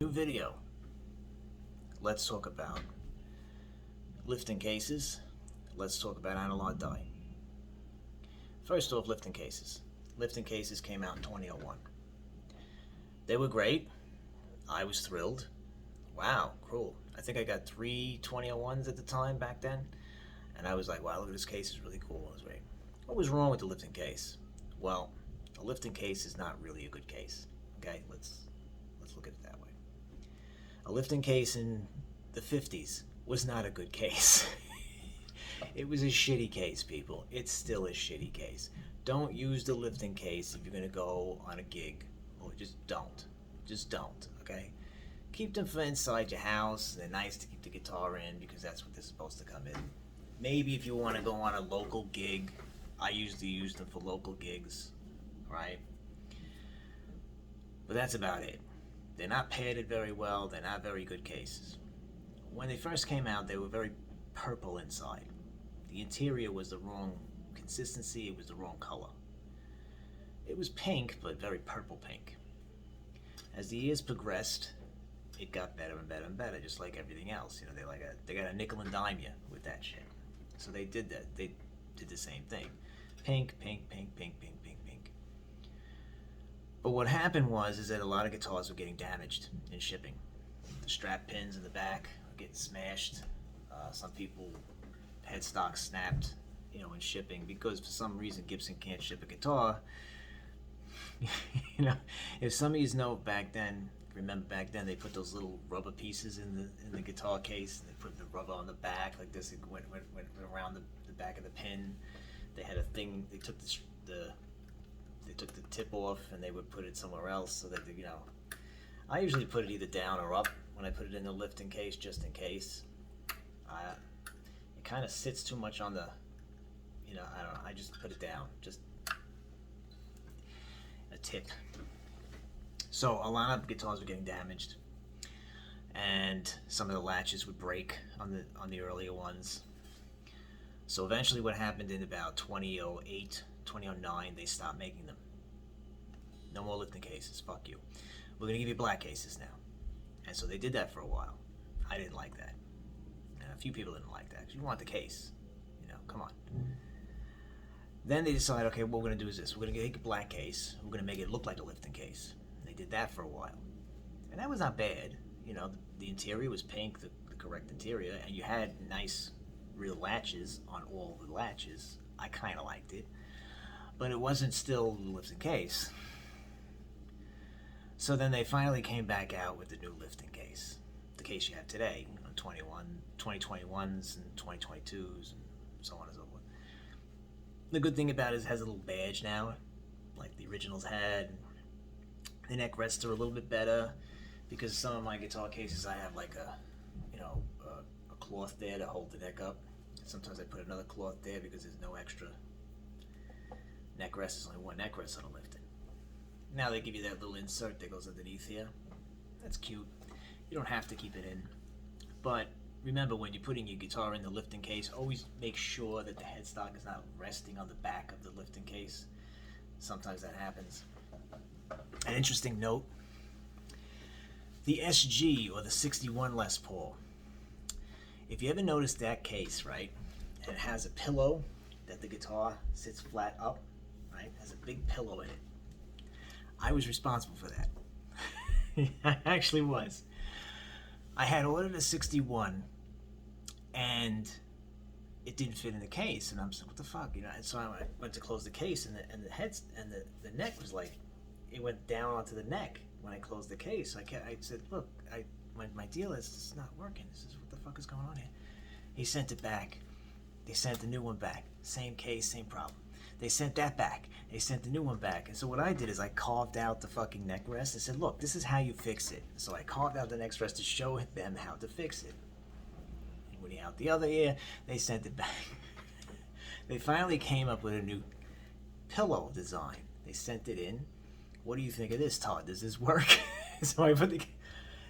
New video. Let's talk about lifting cases. Let's talk about analog die. First off, lifting cases. Lifting cases came out in 2001. They were great. I was thrilled. Wow, cool. I think I got three 2001s at the time back then. And I was like, wow, look at this case, it's really cool. It was great. What was wrong with the lifting case? Well, a lifting case is not really a good case. Okay, let's look at it that way. A lifting case in the 50s was not a good case. It was a shitty case, people. It's still a shitty case. Don't use the lifting case if you're going to go on a gig. Or just don't. Just don't, okay? Keep them for inside your house. They're nice to keep the guitar in because that's what they're supposed to come in. Maybe if you want to go on a local gig, I usually use them for local gigs, right? But that's about it. They're not padded very well. They're not very good cases. When they first came out, they were very purple inside. The interior was the wrong consistency. It was the wrong color. It was pink, but very purple pink. As the years progressed, it got better and better and better, just like everything else. You know, they got a nickel and dime you with that shit. So they did that. They did the same thing. Pink, pink, pink, pink, pink, pink, pink. But what happened is that a lot of guitars were getting damaged in shipping. The strap pins in the back were getting smashed. Some people headstock snapped, in shipping because for some reason Gibson can't ship a guitar. If some of you remember back then they put those little rubber pieces in the guitar case. They put the rubber on the back like this. It went around the back of the pin. They had a thing. They took the tip off and they would put it somewhere else so that I usually put it either down or up when I put it in the lifting case just in case. It kind of sits too much on the, I don't know. I just put it down, just a tip. So a lot of guitars were getting damaged, and some of the latches would break on the earlier ones. So eventually, what happened in about 2008, 2009, they stopped making them. No more lifting cases. Fuck you. We're gonna give you black cases now. And so they did that for a while. I didn't like that. And a few people didn't like that because you want the case. Come on. Then they decided, okay, what we're gonna do is this. We're gonna take a black case. We're gonna make it look like a lifting case. And they did that for a while. And that was not bad. The interior was pink, the correct interior, and you had nice real latches on all the latches. I kind of liked it. But it wasn't still the lifting case. So then they finally came back out with the new lifting case. The case you have today, 2021s and 2022s and so on and so forth. The good thing about it is it has a little badge now, like the originals had. The neck rests are a little bit better because some of my guitar cases I have like a cloth there to hold the neck up. Sometimes I put another cloth there because there's no extra neck rest. There's only one neck rest on a lifting. Now they give you that little insert that goes underneath here. That's cute. You don't have to keep it in. But remember, when you're putting your guitar in the lifting case, always make sure that the headstock is not resting on the back of the lifting case. Sometimes that happens. An interesting note, the SG, or the 61 Les Paul. If you ever notice that case, right, and it has a pillow that the guitar sits flat up, right, it has a big pillow in it. I was responsible for that. I actually was. I had ordered a 61 and it didn't fit in the case, and I'm like, what the fuck, And so I went to close the case, and the head and the neck was like, it went down onto the neck when I closed the case. I said, look, my deal is this is not working. This is what the fuck is going on here. He sent it back. They sent the new one back. Same case, same problem. They sent that back. They sent the new one back. And so what I did is I carved out the fucking neck rest and said, look, this is how you fix it. So I carved out the neck rest to show them how to fix it. And when he out the other ear, they sent it back. They finally came up with a new pillow design. They sent it in. What do you think of this, Todd? Does this work? So I put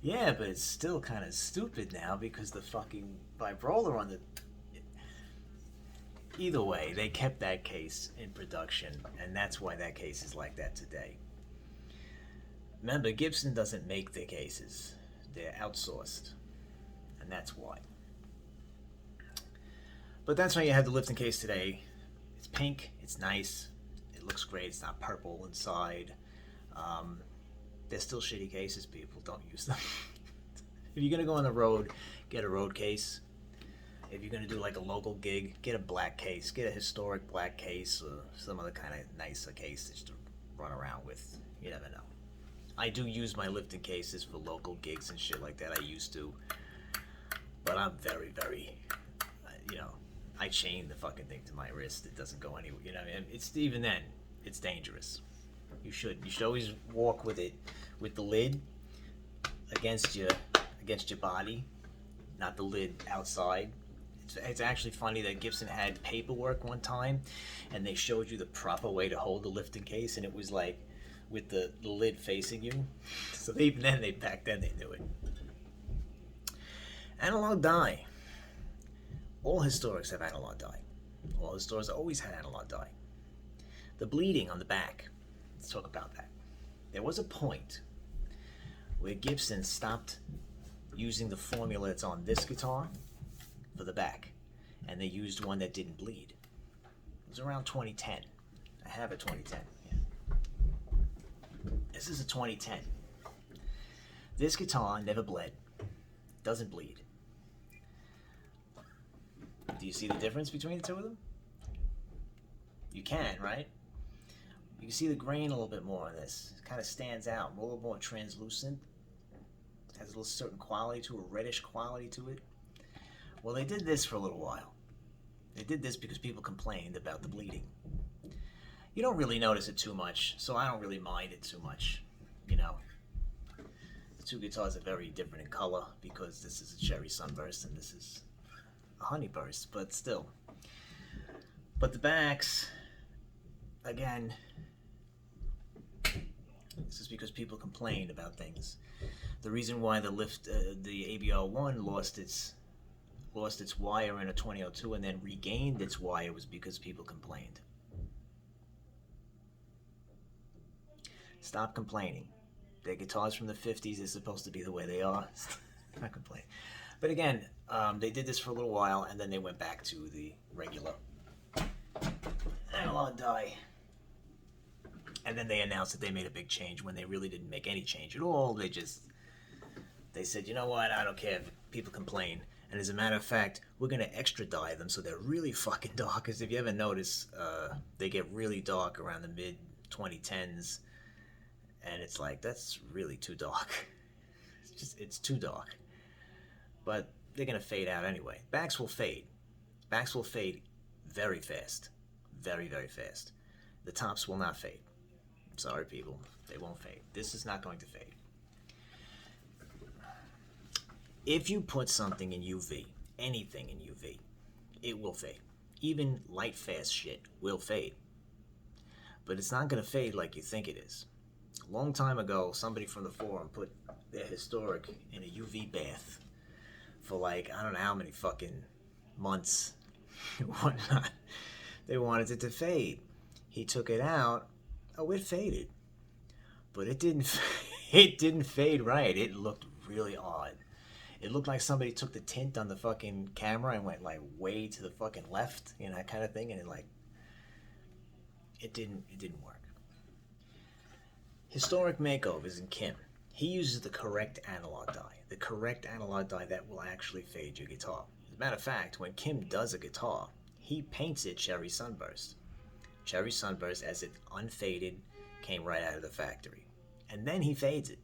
yeah, but it's still kind of stupid now because the fucking vibrola on the... Either way, they kept that case in production, and that's why that case is like that today. Remember, Gibson doesn't make their cases. They're outsourced. And that's why. But that's why you have the Lifton case today. It's pink. It's nice. It looks great. It's not purple inside. They're still shitty cases, people. Don't use them. If you're going to go on the road, get a road case. If you're going to do like a local gig, get a black case. Get a historic black case or some other kind of nicer case just to run around with. You never know. I do use my Lifton cases for local gigs and shit like that. I used to. But I'm very, very, I chain the fucking thing to my wrist. It doesn't go anywhere. You know what I mean? It's even then, it's dangerous. You should always walk with it, with the lid against your body, not the lid outside. It's actually funny that Gibson had paperwork one time, and they showed you the proper way to hold the Lifton case, and it was like with the lid facing you. So back then they knew it. Analog dye. All historics have analog dye. All historics always had analog dye. The bleeding on the back. Let's talk about that. There was a point where Gibson stopped using the formula that's on this guitar for the back, and they used one that didn't bleed. It was around 2010. I have a 2010. Yeah. This is a 2010. This guitar never bled. Doesn't bleed. Do you see the difference between the two of them? You can, right? You can see the grain a little bit more on this. It kind of stands out, a little more translucent. It has a little certain quality to it, a reddish quality to it. Well, they did this for a little while. They did this because people complained about the bleeding. You don't really notice it too much, so I don't really mind it too much. The two guitars are very different in color because this is a Cherry Sunburst and this is a Honeyburst, but still. But the backs, again, this is because people complained about things. The reason why the ABR1 lost its wire in a 2002 and then regained its wire was because people complained. Stop complaining. Their guitars from the 50s is supposed to be the way they are. Not complaining. But again, they did this for a little while and then they went back to the regular analog dye. And then they announced that they made a big change when they really didn't make any change at all. They said, you know what, I don't care if people complain. And as a matter of fact, we're going to extra dye them so they're really fucking dark. Because if you ever notice, they get really dark around the mid-2010s. And it's like, that's really too dark. It's too dark. But they're going to fade out anyway. Backs will fade. Backs will fade very fast. Very, very fast. The tops will not fade. Sorry, people. They won't fade. This is not going to fade. If you put something in UV, anything in UV, it will fade. Even light, fast shit will fade. But it's not going to fade like you think it is. A long time ago, somebody from the forum put their historic in a UV bath for like, I don't know how many fucking months and whatnot. They wanted it to fade. He took it out. Oh, it faded. But it didn't fade right. It looked really odd. It looked like somebody took the tint on the fucking camera and went like way to the fucking left, that kind of thing, and it didn't work. Historic makeovers in Kim. He uses the correct analog dye. The correct analog dye that will actually fade your guitar. As a matter of fact, when Kim does a guitar, he paints it Cherry Sunburst. Cherry Sunburst, as it unfaded, came right out of the factory. And then he fades it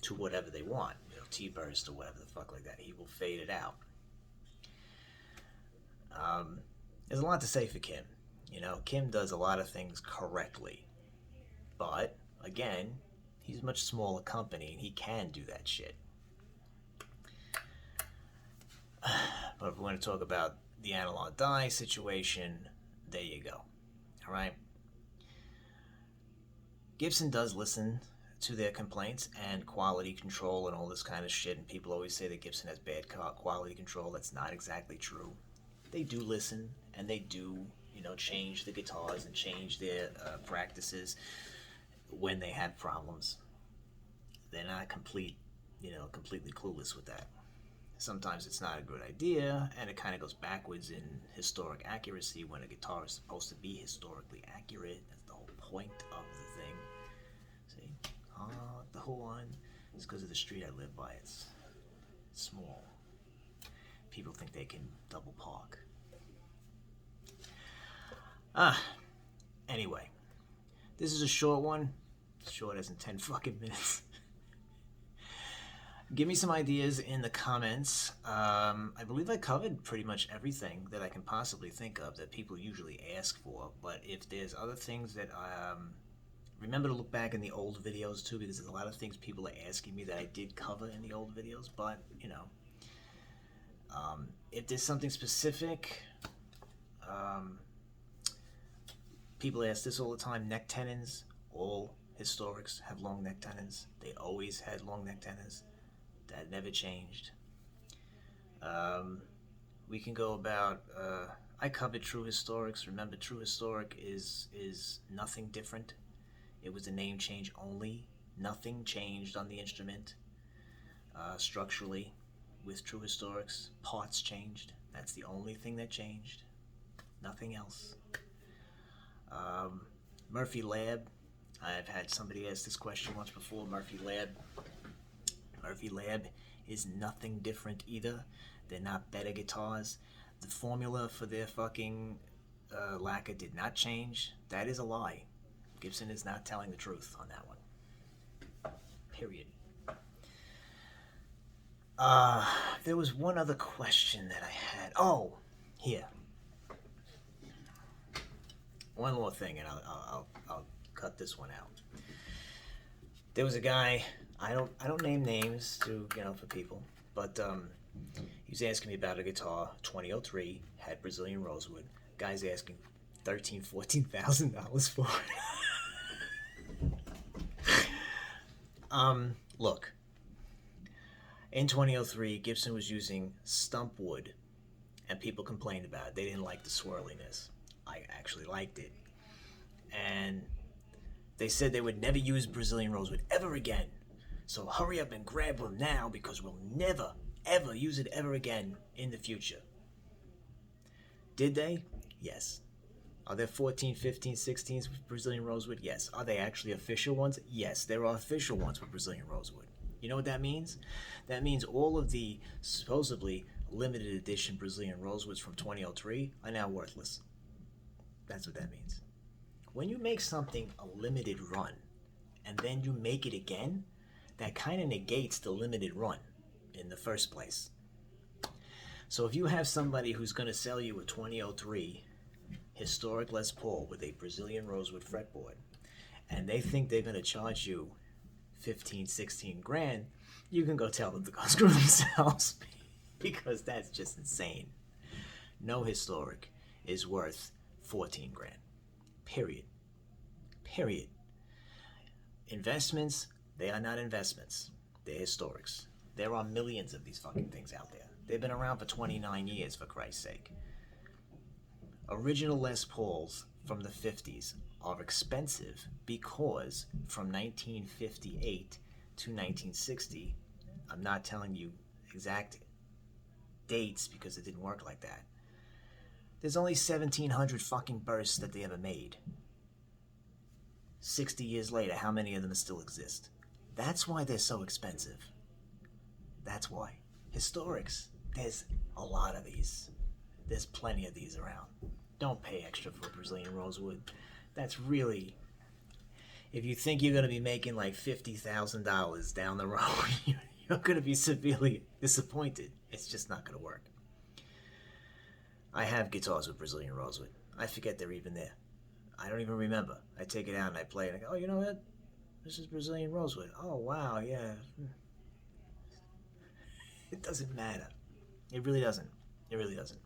to whatever they want. T-burst or whatever the fuck like that. He will fade it out. There's a lot to say for Kim. Kim does a lot of things correctly. But, again, he's a much smaller company and he can do that shit. But if we're going to talk about the analog dye situation, there you go. Alright? Gibson does listen to their complaints and quality control and all this kind of shit, and people always say that Gibson has bad quality control. That's not exactly true. They do listen, and they do, change the guitars and change their practices when they have problems. they're not completely clueless with that. Sometimes it's not a good idea, and it kind of goes backwards in historic accuracy when a guitar is supposed to be historically accurate. That's the whole point of the thing. See? The horn. It's because of the street I live by. It's small. People think they can double park. Anyway. This is a short one. Short as in 10 fucking minutes. Give me some ideas in the comments. I believe I covered pretty much everything that I can possibly think of that people usually ask for. But if there's other things that remember to look back in the old videos too, because there's a lot of things people are asking me that I did cover in the old videos. But if there's something specific, people ask this all the time. Neck tenons. All historics have long neck tenons. They always had long neck tenons. That never changed. We can go about. I covered true historics. Remember, true historic is nothing different. It was a name change only. Nothing changed on the instrument structurally with true historics. Parts changed. That's the only thing that changed. Nothing else. Murphy Lab. I've had somebody ask this question once before. Murphy Lab is nothing different either. They're not better guitars. The formula for their fucking lacquer did not change. That is a lie. Gibson is not telling the truth on that one. Period. There was one other question that I had. Oh, here. One more thing, and I'll cut this one out. There was a guy. I don't name names to for people, but he was asking me about a guitar, 2003, had Brazilian rosewood. Guy's asking $13,000-$14,000 for it. Look. In 2003, Gibson was using stump wood, and people complained about it. They didn't like the swirliness. I actually liked it. And they said they would never use Brazilian rosewood ever again. So hurry up and grab one now, because we'll never, ever use it ever again in the future. Did they? Yes. Are there 14, 15, 16s with Brazilian rosewood? Yes. Are they actually official ones? Yes, there are official ones with Brazilian rosewood. You know what that means? That means all of the supposedly limited edition Brazilian rosewoods from 2003 are now worthless. That's what that means. When you make something a limited run and then you make it again, that kind of negates the limited run in the first place. So if you have somebody who's going to sell you a 2003 historic Les Paul with a Brazilian rosewood fretboard, and they think they're going to charge you 15, 16 grand, you can go tell them to go screw themselves, because that's just insane. No historic is worth 14 grand. Period. Period. Investments, they are not investments. They're historics. There are millions of these fucking things out there. They've been around for 29 years, for Christ's sake. Original Les Pauls from the 50s are expensive because from 1958 to 1960, I'm not telling you exact dates because it didn't work like that. There's only 1,700 fucking bursts that they ever made. 60 years later, how many of them still exist? That's why they're so expensive. That's why. Historics, there's a lot of these. There's plenty of these around. Don't pay extra for Brazilian rosewood. That's really... If you think you're going to be making like $50,000 down the road, you're going to be severely disappointed. It's just not going to work. I have guitars with Brazilian rosewood. I forget they're even there. I don't even remember. I take it out and I play it and I go, oh, you know what? This is Brazilian rosewood. Oh, wow, yeah. It doesn't matter. It really doesn't. It really doesn't.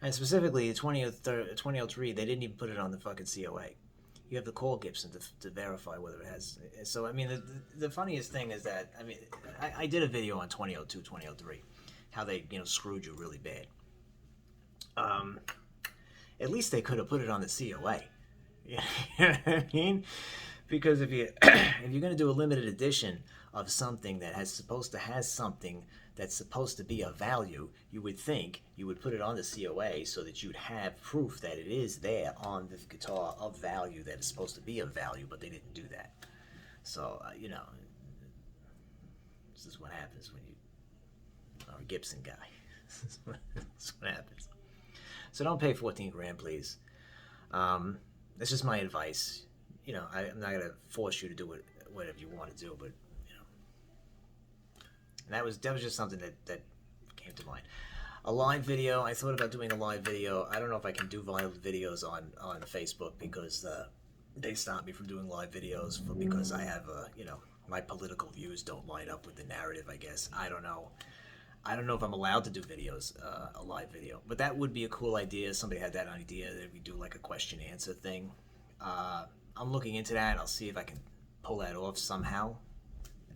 And specifically, 2003, they didn't even put it on the fucking COA. You have to call Gibson to verify whether it has. So, I mean, the funniest thing is that, I mean, I did a video on 2002, 2003, how they, screwed you really bad. At least they could have put it on the COA. You know what I mean? Because if you if you're going to do a limited edition of something that has something that's supposed to be of value, you would think you would put it on the COA so that you'd have proof that it is there on the guitar of value, that is supposed to be of value, but they didn't do that. So you know, this is what happens when you are a Gibson guy. This is what happens. So don't pay 14 grand, please. That's just my advice. You know, I'm not gonna force you to do whatever you want to do, but you know, and that was just something that came to mind. A live video. I thought about doing a live video. I don't know if I can do live videos on Facebook because they stopped me from doing live videos because I have you know, my political views don't line up with the narrative, I guess. I don't know if I'm allowed to do videos, a live video, but that would be a cool idea. Somebody had that idea that we do like a question answer thing. I'm looking into that. I'll see if I can pull that off somehow.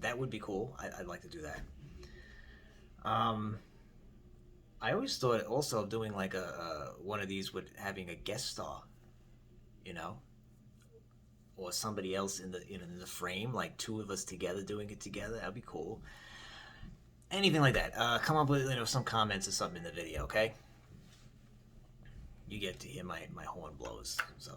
That would be cool. I'd like to do that. I always thought also of doing like a one of these with having a guest star, you know, or somebody else in the frame, like two of us together doing it together. That'd be cool. Anything like that. Come up with, you know, some comments or something in the video, okay? You get to hear my horn blows, so.